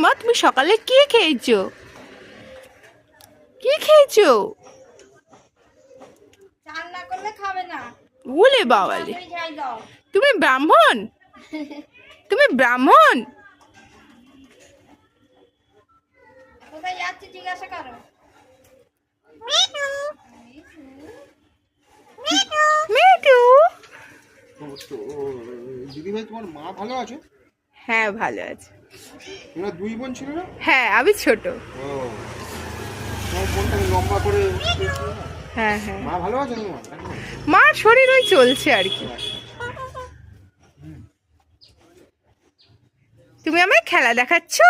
মা, তুমি সকালে কি খেয়েছো? কি খেয়েছো? চাল না করলে খাবে না। ওলে বাবালে, তাড়াতাড়ি যাই দাও। তুমি ব্রাহ্মণ? তুমি ব্রাহ্মণ? কোথায় যাচ্ছি জিজ্ঞাসা করো। মিঠু। দিদি ভাই, তোমার মা ভালো আছে? হ্যাঁ ভালো আছে। তোমরা দুই বোন ছিল না? হ্যাঁ আমি ছোট। ও, তোমার বোনটাকে লম্বা করে দিয়েছিলে না? হ্যাঁ হ্যাঁ, মা ভালো আছে তোমার এখন? মার শরীর ওই চলছে আর কি। তুমি আমায় খেলা দেখাচ্ছো?